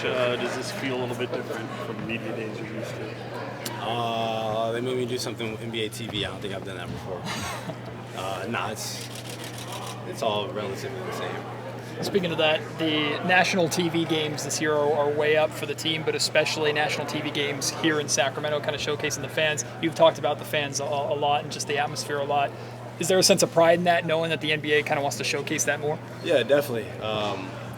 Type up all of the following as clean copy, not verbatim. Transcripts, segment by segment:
does this feel a little bit different from the media days you're used to? They made me do something with NBA TV. I don't think I've done that before. Nah, it's all relatively the same. Speaking of that, the national TV games this year are way up for the team, but especially national TV games here in Sacramento, kind of showcasing the fans. You've talked about the fans a lot and just the atmosphere a lot. Is there a sense of pride in that, knowing that the NBA kind of wants to showcase that more? Yeah, definitely. I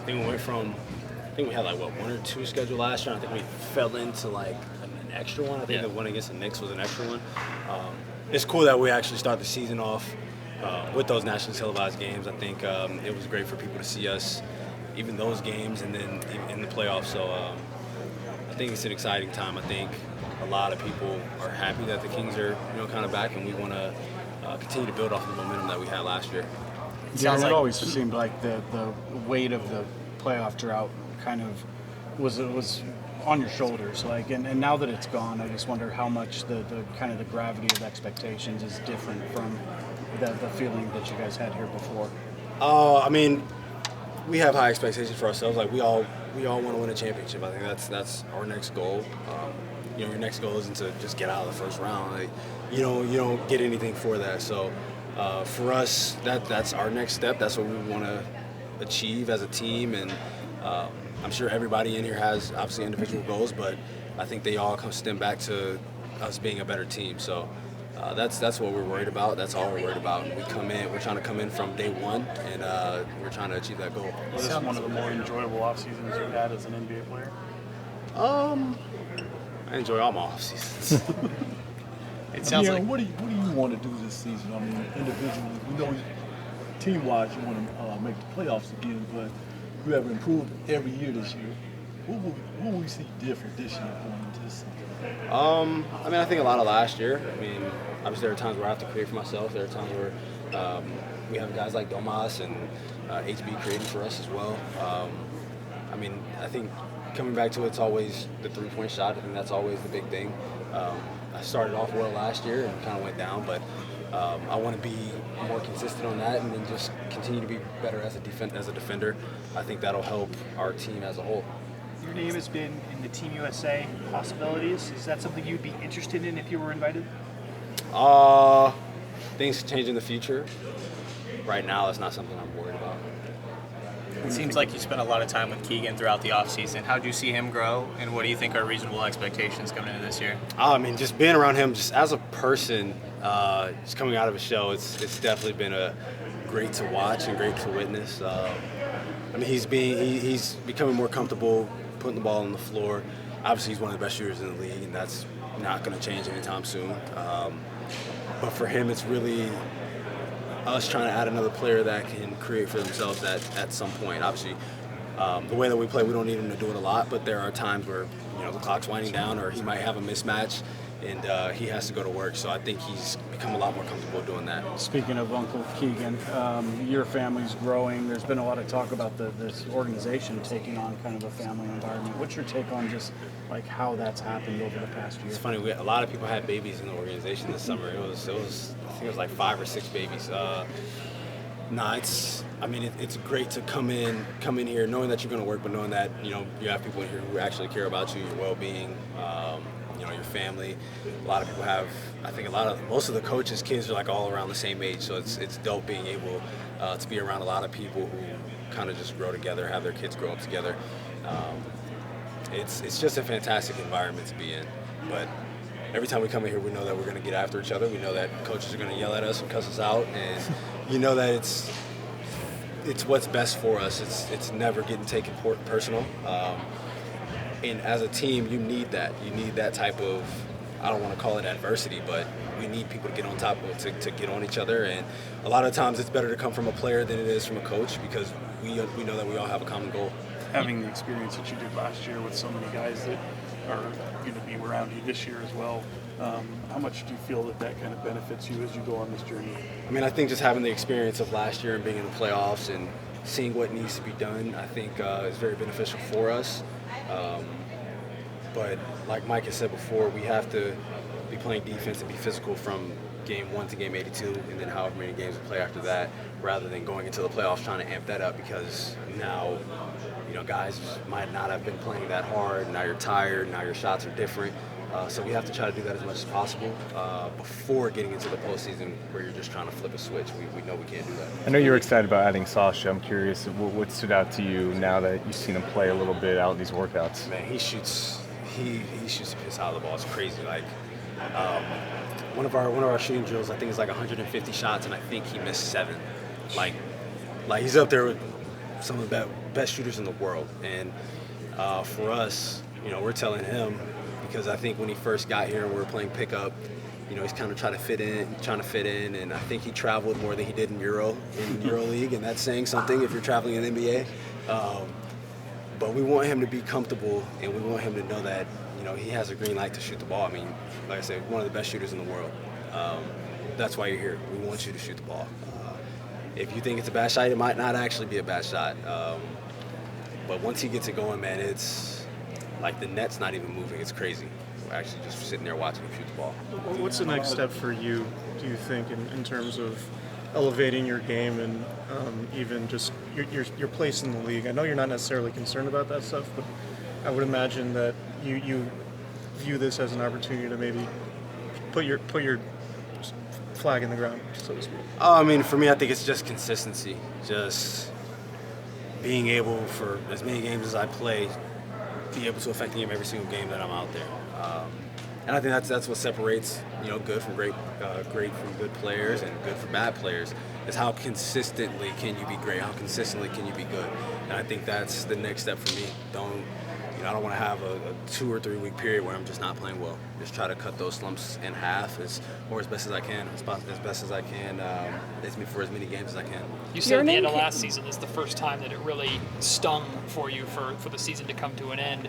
think we had like one or two scheduled last year. I think we fell into like an extra one. I think the one against the Knicks was an extra one. It's cool that we actually start the season off with those nationally televised games. I think it was great for people to see us, even those games, and then in the playoffs. So I think it's an exciting time. I think a lot of people are happy that the Kings are kind of back, and we want to continue to build off the momentum that we had last year. Yeah, and it always seemed like the weight of the playoff drought kind of was on your shoulders. And now that it's gone, I just wonder how much the kind of the gravity of expectations is different from the feeling that you guys had here before. I mean, we have high expectations for ourselves. Like we all want to win a championship. I think that's our next goal. Your next goal isn't to just get out of the first round. Like, you don't get anything for that. So for us, that's our next step. That's what we want to achieve as a team. And I'm sure everybody in here has obviously individual goals, but I think they all stem back to us being a better team. So that's what we're worried about. That's all we're worried about. And we're trying to come in from day one, and we're trying to achieve that goal. Was this one of the more enjoyable off seasons you've had as an NBA player? I enjoy all my off seasons. It sounds like. What do you want to do this season? I mean, individually, we know team-wise you want to make the playoffs again, but you have improved every year this year. What will we see different this year going into this season? I mean, I think a lot of last year. I mean, obviously there are times where I have to create for myself. There are times where we have guys like Domas and HB creating for us as well. I mean, I think coming back to it's always the three-point shot. I think that's always the big thing. I started off well last year and kind of went down, but I want to be more consistent on that and then just continue to be better as a defender. I think that'll help our team as a whole. Your name has been in the Team USA possibilities. Is that something you'd be interested in if you were invited? Things change in the future. Right now, it's not something I'm worried about. It seems like you spent a lot of time with Keegan throughout the offseason. How do you see him grow, and what do you think are reasonable expectations coming into this year? I mean, just being around him, just as a person, just coming out of a show, it's definitely been great to watch and great to witness. I mean, he's becoming more comfortable putting the ball on the floor. Obviously, he's one of the best shooters in the league, and that's not going to change anytime soon. But for him, it's really us trying to add another player that can create for themselves at some point. Obviously, the way that we play, we don't need him to do it a lot, but there are times where the clock's winding down or he might have a mismatch and he has to go to work. So I think he's become a lot more comfortable doing that. Speaking of Uncle Keegan, your family's growing. There's been a lot of talk about this organization taking on kind of a family environment. What's your take on just like how that's happened over the past year? It's funny. A lot of people had babies in the organization this summer. It was I think it was like 5 or 6 babies. It's great to come in here knowing that you're going to work, but knowing that you have people in here who actually care about you, your well-being, your family. A lot of people have. I think most of the coaches' kids are like all around the same age, so it's dope being able to be around a lot of people who kind of just grow together, have their kids grow up together. It's just a fantastic environment to be in, but. Every time we come in here, we know that we're going to get after each other. We know that coaches are going to yell at us and cuss us out, and you know that it's what's best for us. It's never getting taken personal. And as a team, you need that. You need that type of, I don't want to call it adversity, but we need people to get on top of it, to get on each other. And a lot of times it's better to come from a player than it is from a coach because we know that we all have a common goal. Having the experience that you did last year with so many guys that are going to be around you this year as well, how much do you feel that kind of benefits you as you go on this journey? I mean, I think just having the experience of last year and being in the playoffs and seeing what needs to be done, I think is very beneficial for us. But like Mike has said before, we have to be playing defense and be physical from game 1 to game 82 and then however many games we play after that, rather than going into the playoffs trying to amp that up because now guys might not have been playing that hard. Now you're tired. Now your shots are different. So we have to try to do that as much as possible before getting into the postseason where you're just trying to flip a switch. We know we can't do that. I know you were excited about adding Sasha. I'm curious, what stood out to you now that you've seen him play a little bit out in these workouts? Man, he shoots the piss out of the ball. It's crazy. Like one of our shooting drills, I think is like 150 shots, and I think he missed 7. Like he's up there with some of the best shooters in the world. And for us, we're telling him, because I think when he first got here and we were playing pickup, he's kind of trying to fit in, and I think he traveled more than he did in EuroLeague, and that's saying something if you're traveling in the NBA. But we want him to be comfortable, and we want him to know that he has a green light to shoot the ball. I mean, like I said, one of the best shooters in the world. That's why you're here. We want you to shoot the ball. If you think it's a bad shot, it might not actually be a bad shot. But once he gets it going, man, it's like the net's not even moving. It's crazy. We're actually just sitting there watching him shoot the ball. What's the next step for you, do you think, in terms of elevating your game and even just your place in the league? I know you're not necessarily concerned about that stuff, but I would imagine that you view this as an opportunity to maybe put your flag in the ground, so to speak. I mean, for me, I think it's just consistency. Just being able, for as many games as I play, be able to affect the game every single game that I'm out there. And I think that's what separates good from great from good players and good from bad players, is how consistently can you be great, how consistently can you be good. And I think that's the next step for me. I don't want to have a 2 or 3 week period where I'm just not playing well. Just try to cut those slumps in half as best as I can, for as many games as I can. You said at the end of last season is the first time that it really stung for you for the season to come to an end.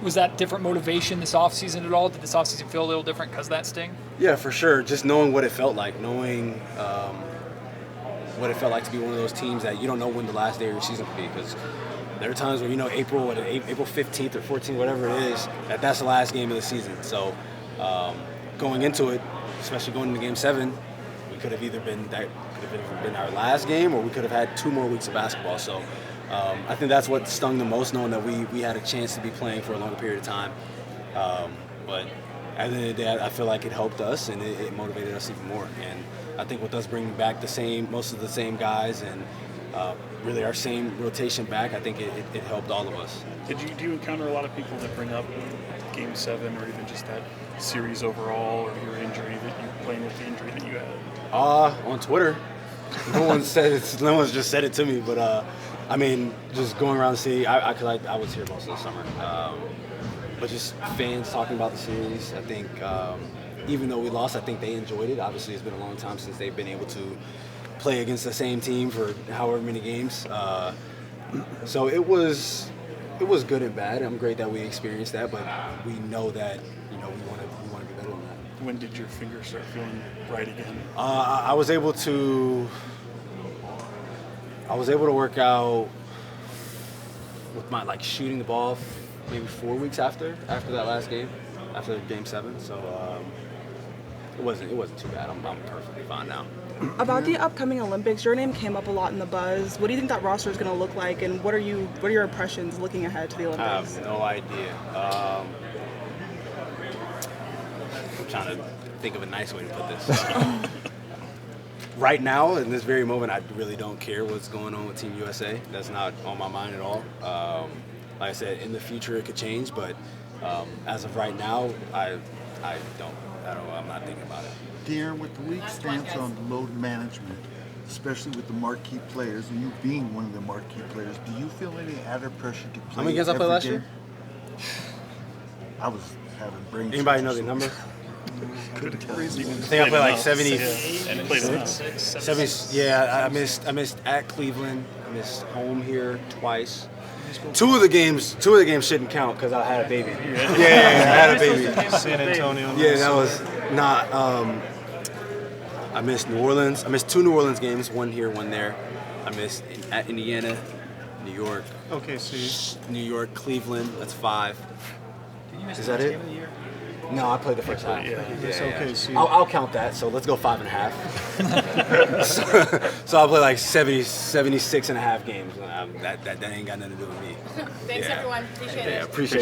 Was that different motivation this offseason at all? Did this offseason feel a little different because of that sting? Yeah, for sure. Just knowing what it felt like, knowing what it felt like to be one of those teams that you don't know when the last day of your season could be, because there are times where April 15th or 14th, whatever it is, that's the last game of the season. So going into it, especially going into Game 7, we could have either been our last game, or we could have had 2 more weeks of basketball. So I think that's what stung the most, knowing that we had a chance to be playing for a longer period of time. But at the end of the day, I feel like it helped us, and it motivated us even more. And I think with us bringing back most of the same guys, and really our same rotation back, I think it helped all of us. Do you encounter a lot of people that bring up Game 7 or even just that series overall, or your injury, that you playing with the injury that you had? On Twitter. No one's just said it to me, but I mean, just going around the city, because I was here most of the summer. But just fans talking about the series. I think even though we lost, I think they enjoyed it. Obviously, it's been a long time since they've been able to play against the same team for however many games. So it was good and bad. I'm great that we experienced that, but we know that we want to be better than that. When did your finger start feeling right again? I was able to work out with my shooting the ball maybe 4 weeks after that last game, after Game 7. So it wasn't too bad. I'm perfectly fine now. About the upcoming Olympics, your name came up a lot in the buzz. What do you think that roster is going to look like, and what are your impressions looking ahead to the Olympics? I have no idea. I'm trying to think of a nice way to put this. Right now, in this very moment, I really don't care what's going on with Team USA. That's not on my mind at all. Like I said, in the future it could change, but as of right now, I'm not thinking about it. De'Aaron, with the league's stance on load management, especially with the marquee players, and you being one of the marquee players, do you feel any added pressure to play? How many games I played last year? I was having brain. Anybody know the number? I think I played like 70. Yeah. 70. Yeah, I missed at Cleveland. I missed home here twice. Two of the games shouldn't count because I had a baby. Yeah, I had a baby. San Antonio. Yeah, that was not. I missed New Orleans. I missed 2 New Orleans games, one here, one there. I missed at Indiana, New York. Okay, so New York, Cleveland. That's 5. Did you miss Is the that last it? game of the year? No, I played the first half. It's okay. So I'll count that. So let's go 5.5. so I'll play like 76.5 games. That ain't got nothing to do with me. Thanks, everyone. Appreciate it. Appreciate it.